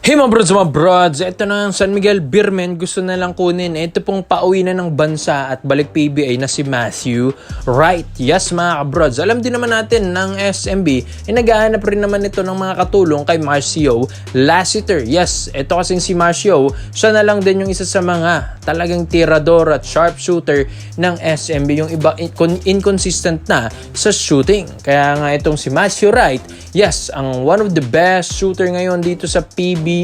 Hey mga brods, ito na ang San Miguel Beermen, gusto na lang kunin. Ito pong pauwi na ng bansa at balik PBA na si Matthew Wright. Yes mga brods, alam din naman natin ng SMB, naghahanap rin naman ito ng mga katulong kay Marcio Lassiter. Yes, ito kasing si Marcio, siya na lang din yung isa sa mga talagang tirador at sharpshooter ng SMB. Yung iba inconsistent na sa shooting. Kaya nga itong si Matthew Wright, yes, ang one of the best shooter ngayon dito sa PBA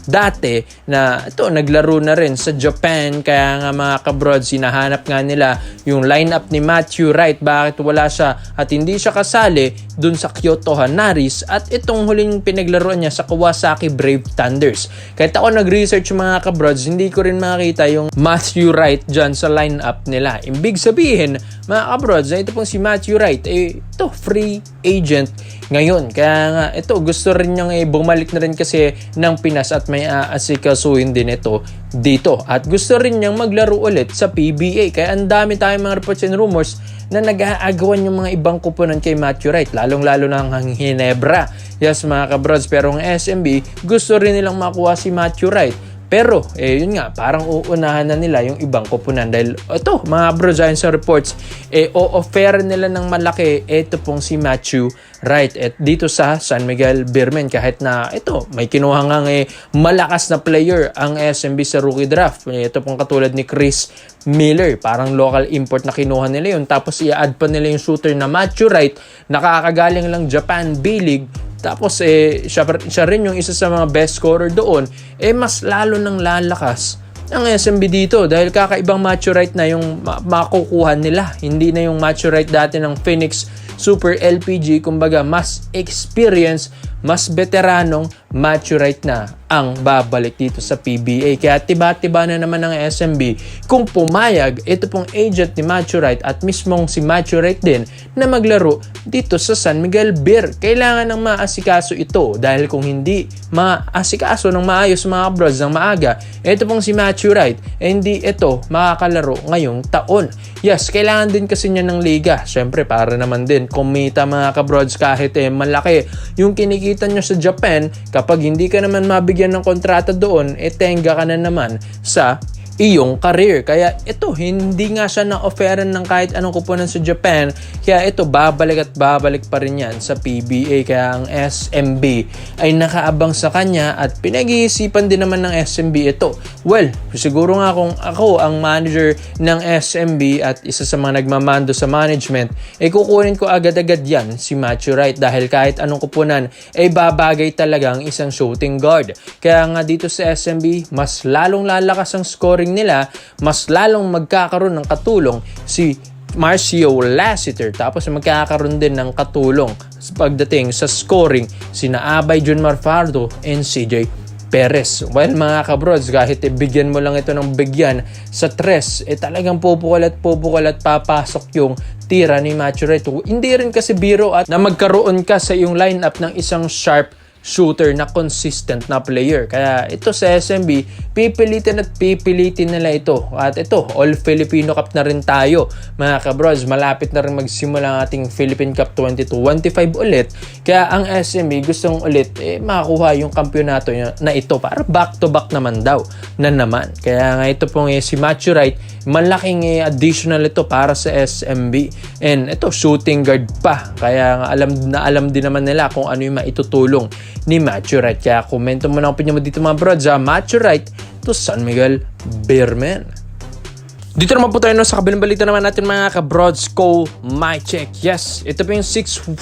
dati na ito naglaro na rin sa Japan. Kaya nga mga kabrods, hinahanap nga nila yung lineup ni Matthew Wright, bakit wala siya at hindi siya kasali dun sa Kyoto Hanaris at itong huling pinaglaruan niya sa Kawasaki Brave Thunders. Kahit ako nag-research mga kabrods, hindi ko rin makita yung Matthew Wright dyan sa lineup nila. Ibig sabihin mga kabrods na ito pong si Matthew Wright ito free agent ngayon. Kaya nga ito gusto rin niyang bumalik na rin kasi ng Pinas at may aasikasuhin din ito dito. At gusto rin niyang maglaro ulit sa PBA. Kaya ang dami tayong mga reports and rumors na nag-aagawan yung mga ibang kupunan kay Matthew Wright. Lalong-lalo na ang Ginebra. Yes mga kabrods, pero ang SMB gusto rin nilang makuha si Matthew Wright. Pero, yun nga, parang uunahan na nila yung ibang kupunan dahil ito, mga bro, dahil sa reports, o-offer nila ng malaki ito pong si Matthew Wright at dito sa San Miguel Beermen. Kahit na ito, may kinuha nga malakas na player ang SMB sa rookie draft. Ito pong katulad ni Chris Miller, parang local import na kinuha nila yun. Tapos i-add pa nila yung shooter na Matthew Wright, nakakagaling lang Japan B-League. Tapos siya rin yung isa sa mga best scorer doon, mas lalo nang lalakas ang SMB dito dahil kakaibang Matthew Wright na yung makukuha nila. Hindi na yung Matthew Wright dati ng Phoenix Super LPG, kumbaga mas experience, mas veteranong Matthew Wright na ang babalik dito sa PBA. Kaya tiba-tiba na naman ng SMB kung pumayag ito pong agent ni Matthew Wright at mismong si Matthew Wright din na maglaro dito sa San Miguel Beer. Kailangan ng maasikaso ito dahil kung hindi maasikaso ng maayos mga bros ng maaga, ito pong si Matthew Wright hindi ito makakalaro ngayong taon. Yes, kailangan din kasi niya ng liga. Siyempre para naman din kumita mga kabrods kahit malaki yung kinikita nyo sa Japan. Kapag hindi ka naman mabigyan ng kontrata doon, tenga ka na naman sa iyong career. Kaya ito, hindi nga siya na-offeran ng kahit anong kupunan sa Japan. Kaya ito, babalik at babalik pa rin yan sa PBA. Kaya ang SMB ay nakaabang sa kanya at pinag-iisipan din naman ng SMB ito. Well, siguro nga kung ako ang manager ng SMB at isa sa mga nagmamando sa management, kukunin ko agad-agad yan si Matthew Wright dahil kahit anong kupunan babagay talaga ang isang shooting guard. Kaya nga dito sa SMB, mas lalong lalakas ang scoring nila, mas lalong magkakaroon ng katulong si Marcio Lassiter, tapos magkakaroon din ng katulong pagdating sa scoring sina Abay Junmar Fardo and CJ Perez. Well mga kabrods, kahit bigyan mo lang ito ng bigyan sa tres, talagang pupukal at papasok yung tira ni Matthew Wright. Hindi rin kasi biro at na magkaroon ka sa iyong lineup ng isang sharp shooter na consistent na player. Kaya ito sa SMB, pipilitin nila ito. At ito, All Filipino Cup na rin tayo. Mga kabrods, malapit na rin magsimula ang ating Philippine Cup 2025 ulit. Kaya ang SMB gustong ulit makakuha yung kampyonato na ito para back-to-back naman daw na naman. Kaya nga ito pong si Matthew Wright, malaking additional ito para sa SMB. And ito, shooting guard pa. Kaya nga alam din naman nila kung ano yung maitutulong ni Matthew Wright. Kaya komento mo na opinion mo dito mga brods, Matthew Wright to San Miguel Beermen. Dito naman po tayo sa kabilang balita naman natin mga kabrods, Cole Mychek. Yes, ito po yung 6'1"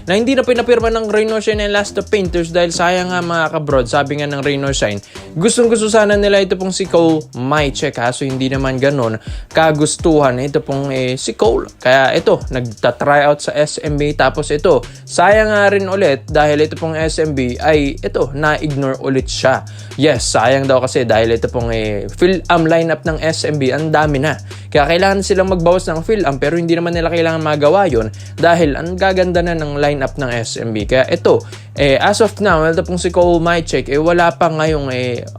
na hindi na pinapirma ng Rain or Shine and Last of Painters dahil sayang nga mga kabrods, sabi nga ng Rain or Shine, gustong-gusto sana nila ito pong si Cole Mychek, kaso hindi naman ganun kagustuhan ito pong si Cole. Kaya ito, nagta-tryout sa SMB, tapos ito, sayang nga rin ulit dahil ito pong SMB ay ito, na-ignore ulit siya. Yes, sayang daw kasi dahil ito pong fill-am lineup ng SMB ang dami na. Kaya kailangan silang magbawas ng fill-am pero hindi naman nila kailangan magawa yun dahil ang gaganda na ng lineup ng SMB. Kaya ito, As of now, ito pong si Cole Mychek, wala pa ngayong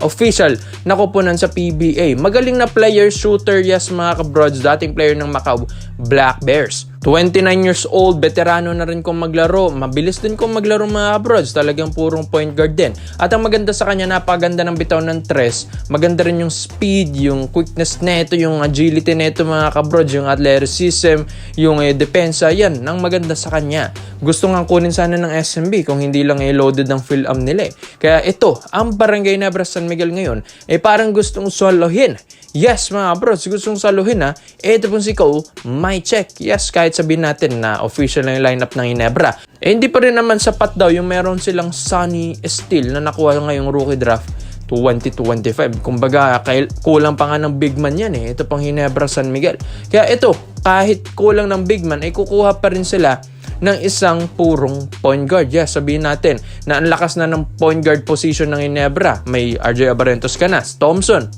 official na kupunan sa PBA. Magaling na player, shooter, yes mga kabrods, dating player ng Macau Black Bears. 29 years old, veterano na rin kung maglaro. Mabilis din kung maglaro mga kabrods. Talagang purong point guard din. At ang maganda sa kanya, napaganda ng bitaw ng tres. Maganda rin yung speed, yung quickness neto, yung agility neto mga kabrods, yung athleticism, yung depensa. Yan, ang maganda sa kanya. Gusto nga kunin sana ng SMB kung hindi lang loaded ng Phil-Am nila. Kaya ito, ang Barangay Nebras San Miguel ngayon, parang gustong solohin. Yes mga bros, gustong saluhin ha. Ito po si Cole Mychek. Yes, kahit sabihin natin na official na yung lineup ng Ginebra. Hindi pa rin naman sapat daw yung meron silang Sonny Steele na nakuha ngayong rookie draft 2025. Kumbaga, kulang pa nga ng big man yan Ito pang Ginebra San Miguel. Kaya ito, kahit kulang ng big man, kukuha pa rin sila ng isang purong point guard. Yes, sabihin natin na ang lakas na ng point guard position ng Ginebra. May RJ Abarentos Canas, Thompson,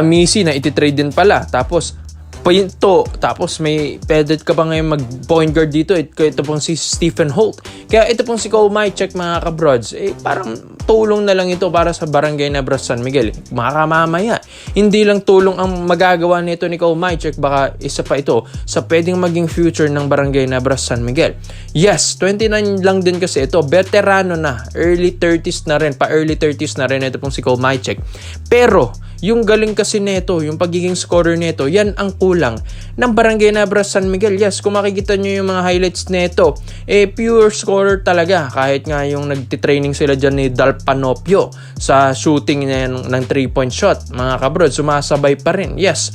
Misi na ititrade din pala. Tapos Pinto, tapos may pedet ka pa ngayon mag point guard dito. Ito pong si Stephen Holt. Kaya ito pong si Cole Mychek mga kabrods, parang tulong na lang ito para sa Barangay Nebras San Miguel. Makakamamaya. Hindi lang tulong ang magagawa nito ni Cole Mychek, baka isa pa ito sa pwedeng maging future ng Barangay Nebras San Miguel. Yes, 29 lang din kasi ito. Veterano na. Early 30s na rin. Pa-early 30s na rin ito pong si Cole Mychek. Pero yung galing kasi neto, yung pagiging scorer neto, yan ang kulang ng Barangay Nebras San Miguel. Yes, kung makikita nyo yung mga highlights neto, pure scorer talaga. Kahit nga yung nagtitraining sila dyan ni Dal Panopio sa shooting ng 3-point shot, mga kabrod, sumasabay pa rin. Yes,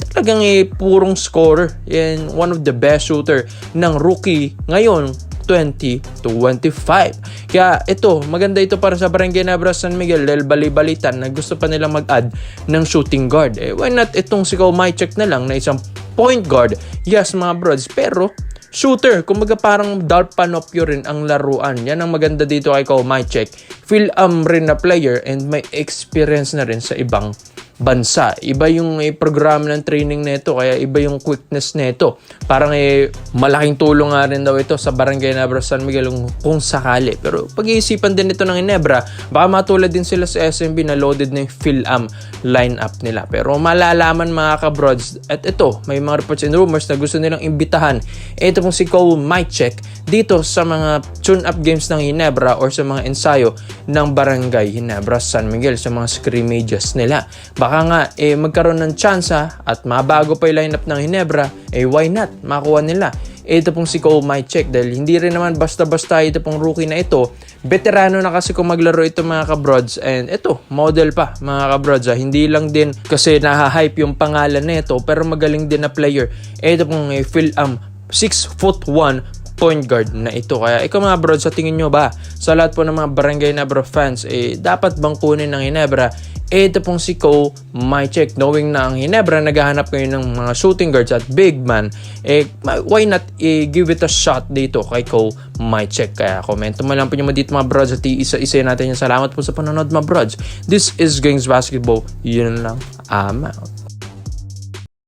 talagang purong scorer. Yan, one of the best shooter ng rookie ngayon 2025. Kaya ito, maganda ito para sa Barangay Nebras San Miguel dahil bali-balitan na gusto pa nilang mag-add ng shooting guard. Why not itong si Cole Mychek na lang na isang point guard? Yes mga brods, pero shooter, kumbaga parang Dal Panopio rin ang laruan. Yan ang maganda dito kay Cole Mychek. Phil-Am rin na player and may experience na rin sa ibang bansa. Iba yung program ng training nito, kaya iba yung quickness nito. Parang malaking tulong nga rin daw ito sa Barangay Nebras San Miguel kung sakali. Pero pag-iisipan din ito ng Ginebra, baka matulad din sila sa SMB na loaded na yung Phil-Am lineup nila. Pero malalaman mga kabrods, at ito, may mga reports and rumors na gusto nilang imbitahan ito pong si Cole Mychek dito sa mga tune-up games ng Ginebra or sa mga ensayo ng Barangay Nebras San Miguel, sa mga scrimmages nila. Baka nga magkaroon ng tsansa at mabago pa yung lineup ng Ginebra, why not? Makuha nila. Ito pong si Cole Mychek dahil hindi rin naman basta-basta ito pong rookie na ito. Veterano na kasi kung maglaro ito mga kabrods, and ito, model pa mga kabrods. Hindi lang din kasi nahahype yung pangalan nito, pero magaling din na player. Ito pong Phil-Am 6'1" point guard na ito. Kaya ikaw mga bro, sa tingin nyo ba sa lahat po ng mga Barangay Nebra fans, dapat bang kunin ng Ginebra ito pong si Cole Mychek, knowing na ang Ginebra naghahanap ngayon ng mga shooting guards at big man, why not give it a shot dito kay Cole Mychek? Kaya komento mo lang po nyo dito mga brods at isa-isa natin yung salamat po sa panonood mga brods. This is Gangs Basketball. Yun lang. I'm out.